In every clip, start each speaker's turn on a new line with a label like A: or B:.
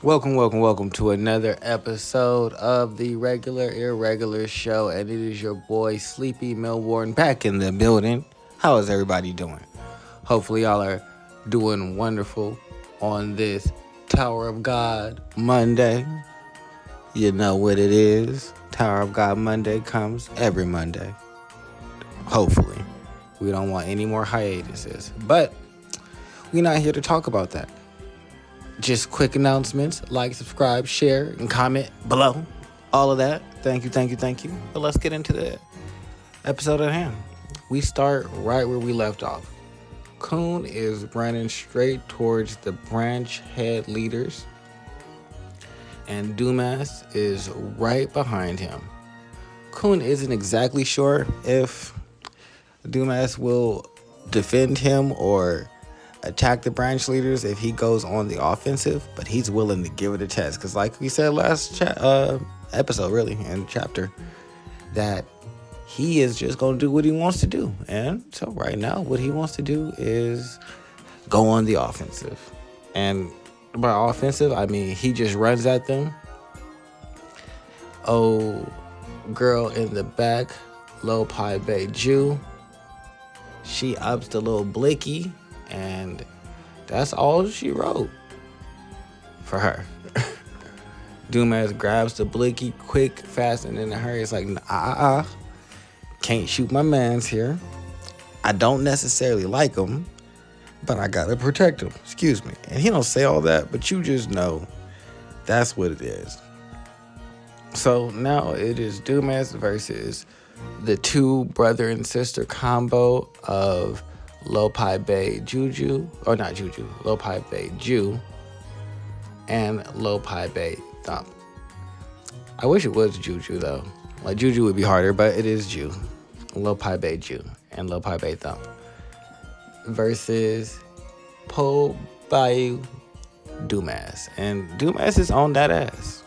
A: Welcome to another episode of the Irregular show, and it is your boy Sleepy Millwarden back in the building. How is everybody doing? Hopefully, y'all are doing wonderful on this Tower of God Monday. You know what it is. Tower of God Monday comes every Monday. Hopefully, we don't want any more hiatuses, but we're not here to talk about that. Just quick announcements, like, subscribe, share, and comment below. All of that. Thank you. But let's get into the episode at hand. We start right where we left off. Khun is running straight towards the branch head leaders, and Dumas is right behind him. Khun isn't exactly sure if Dumas will defend him or attack the branch leaders if he goes on the offensive, but he's willing to give it a test because, like we said last episode, really, and chapter, that he is just going to do what he wants to do. And so right now, what he wants to do is go on the offensive. And by offensive, I mean he just runs at them. Oh, girl in the back, Low Pi Bay Jew, she ups the little blicky, and that's all she wrote for her. Dumas grabs the blicky quick, fast, and in a hurry. It's like, can't shoot my mans here. I don't necessarily like him, but I gotta protect him. Excuse me. And he don't say all that, but you just know that's what it is. So now it is Dumas versus the two brother and sister combo of Low Pi Bay Juju, or not Juju, Low Pi Bay Jew, and Low Pi Bay Thump. I wish it was Juju though. Like Juju would be harder, but it is Jew. Low Pi Bay Jew and Low Pi Bay Thump versus Po Bayou Dumas. And Dumas is on that ass.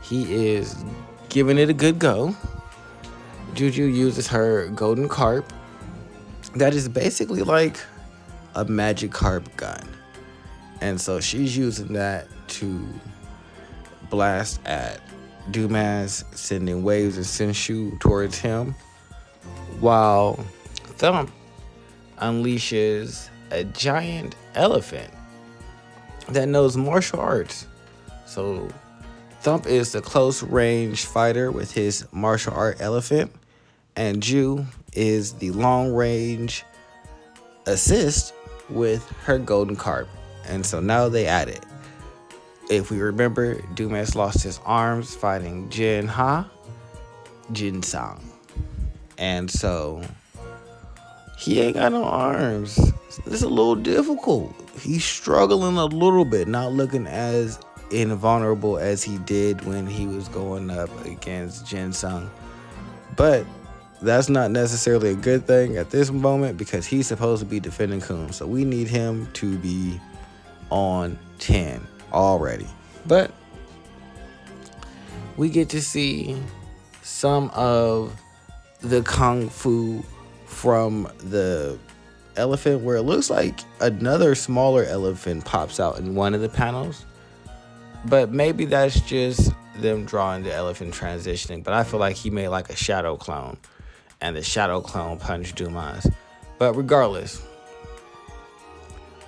A: He is giving it a good go. Juju uses her golden carp. That is basically like a magic carp gun. And so she's using that to blast at Dumas, sending waves and Senshu towards him, while Thump unleashes a giant elephant that knows martial arts. So Thump is the close range fighter with his martial art elephant, and Jew is the long range assist with her golden carp. And so now they add it. If we remember, Dumas lost his arms fighting Jin Sang. And so he ain't got no arms. It's a little difficult. He's struggling a little bit, not looking as invulnerable as he did when he was going up against Jin Sang. But that's not necessarily a good thing at this moment because he's supposed to be defending Khun. So we need him to be on 10 already. But we get to see some of the kung fu from the elephant, where it looks like another smaller elephant pops out in one of the panels. But maybe that's just them drawing the elephant transitioning. But I feel like he made like a shadow clone, and the shadow clone punched Dumas. But regardless,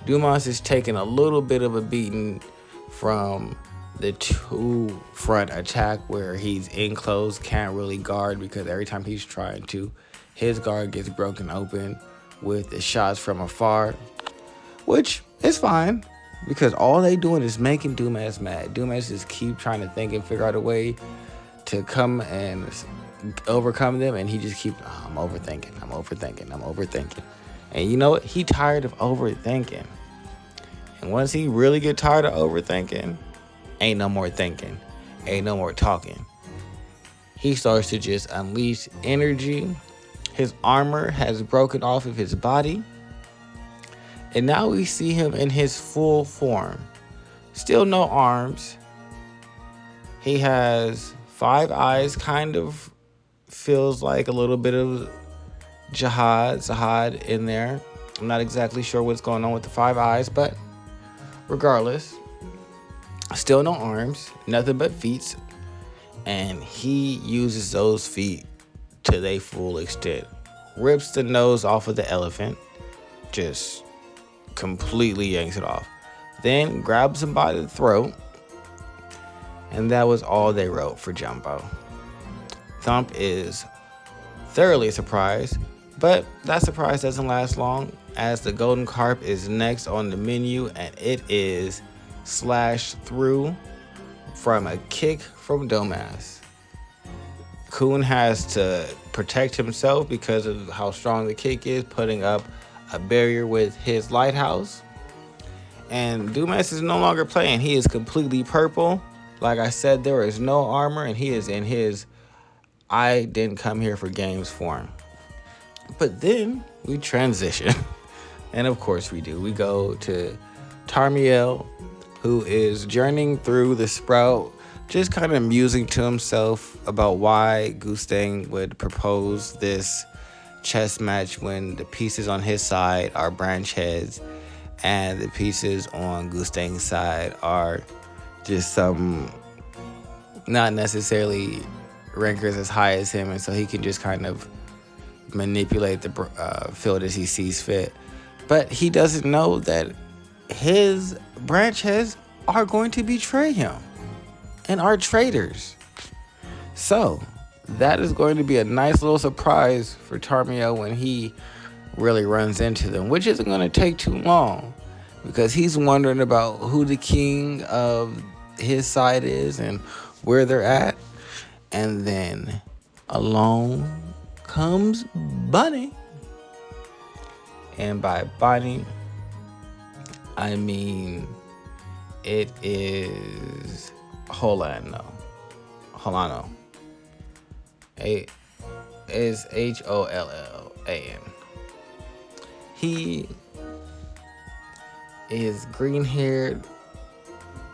A: Dumas is taking a little bit of a beating from the two front attack, where he's in close, can't really guard, because every time he's trying to, his guard gets broken open with the shots from afar, which is fine because all they doing is making Dumas mad. Dumas just keep trying to think and figure out a way to come and overcome them, and he just keep, I'm overthinking. And you know what? He tired of overthinking. And once he really get tired of overthinking, ain't no more thinking, ain't no more talking. He starts to just unleash energy. His armor has broken off of his body, and now we see him in his full form. Still no arms. He has 5 eyes, kind of feels like a little bit of Zahad in there. I'm not exactly sure what's going on with the 5 eyes, but regardless, Still no arms, nothing but feet, and he uses those feet to their full extent. Rips the nose off of the elephant, just completely yanks it off. Then grabs him by the throat, and that was all they wrote for Jumbo. Thump is thoroughly surprised, but that surprise doesn't last long as the golden carp is next on the menu, and it is slashed through from a kick from Dumas. Khun has to protect himself because of how strong the kick is, putting up a barrier with his lighthouse. And Dumas is no longer playing. He is completely purple. Like I said, there is no armor, and he is in his I didn't come here for games form. But then we transition. And of course we do. We go to Tarmiel, who is journeying through the sprout, just kind of musing to himself about why Gustang would propose this chess match when the pieces on his side are branch heads and the pieces on Gustang's side are just some not necessarily rankers as high as him, and so he can just kind of manipulate the field as he sees fit. But he doesn't know that his branch heads are going to betray him and are traitors. So that is going to be a nice little surprise for Tarmiel when he really runs into them, which isn't going to take too long because he's wondering about who the king of his side is and where they're at. And then along comes Bunny. And by Bunny, I mean it is Holano. It is Hollan. He is green-haired,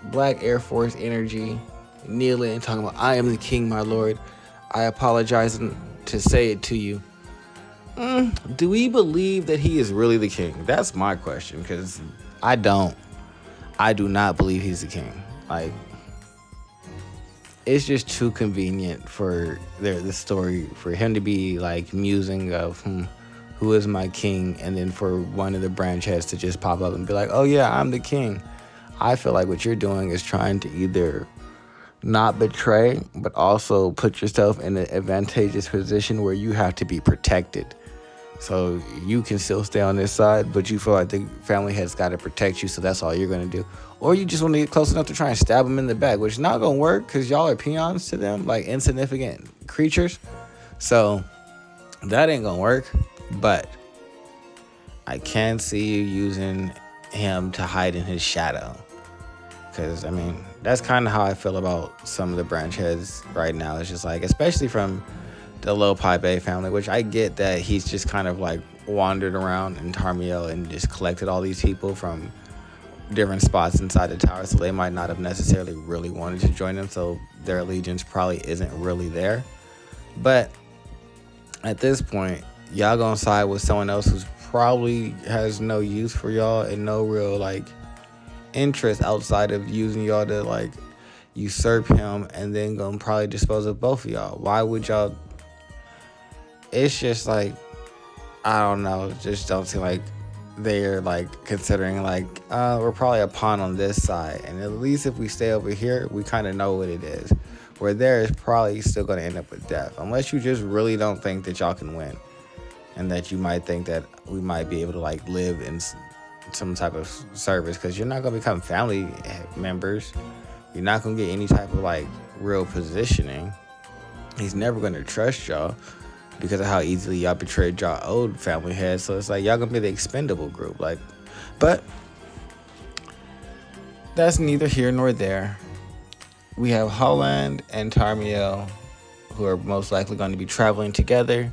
A: black Air Force energy, kneeling and talking about, I am the king, my lord. I apologize to say it to you. Do we believe that he is really the king? That's my question, because I do not believe he's the king. Like, it's just too convenient for the story for him to be like musing of who is my king, and then for one of the branch heads to just pop up and be like, oh yeah, I'm the king. I feel like what you're doing is trying to either not betray, but also put yourself in an advantageous position where you have to be protected. So you can still stay on this side, but you feel like the family has got to protect you, so that's all you're going to do. Or you just want to get close enough to try and stab them in the back, which is not going to work because y'all are peons to them, like insignificant creatures. So that ain't going to work, but I can see you using him to hide in his shadow. Because, I mean, that's kind of how I feel about some of the branch heads right now. It's just like, especially from the Low Pi Bay family, which I get that he's just kind of like wandered around in Tarmiel and just collected all these people from different spots inside the tower, so they might not have necessarily really wanted to join them, so their allegiance probably isn't really there. But at this point, y'all gonna side with someone else who's probably has no use for y'all and no real like interest outside of using y'all to like usurp him, and then gonna probably dispose of both of y'all. Why would y'all? It's just like, I don't know, just don't seem like they're like considering like we're probably a pawn on this side, and at least if we stay over here we kind of know what it is. Where there is probably still going to end up with death, unless you just really don't think that y'all can win, and that you might think that we might be able to like live in some type of service, because you're not going to become family members. You're not going to get any type of like real positioning. He's never going to trust y'all because of how easily y'all betrayed y'all old family heads. So it's like y'all gonna be the expendable group. Like, but that's neither here nor there. We have Holland and Tarmiel, who are most likely going to be traveling together.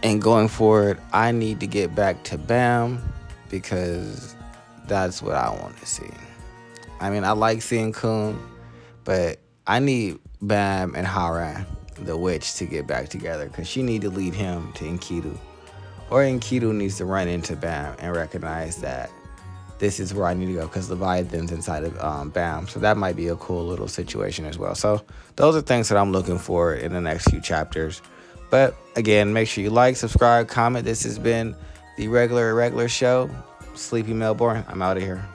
A: And going forward, I need to get back to Bam because that's what I want to see. I mean, I like seeing Khun, but I need Bam and Haran, the witch, to get back together, because she need to lead him to Enkidu, or Enkidu needs to run into Bam and recognize that this is where I need to go because Leviathan's inside of BAM. So that might be a cool little situation as well. So those are things that I'm looking for in the next few chapters. But again, make sure you like, subscribe, comment. This has been the Irregular show. Sleepy Melbourne. I'm out of here.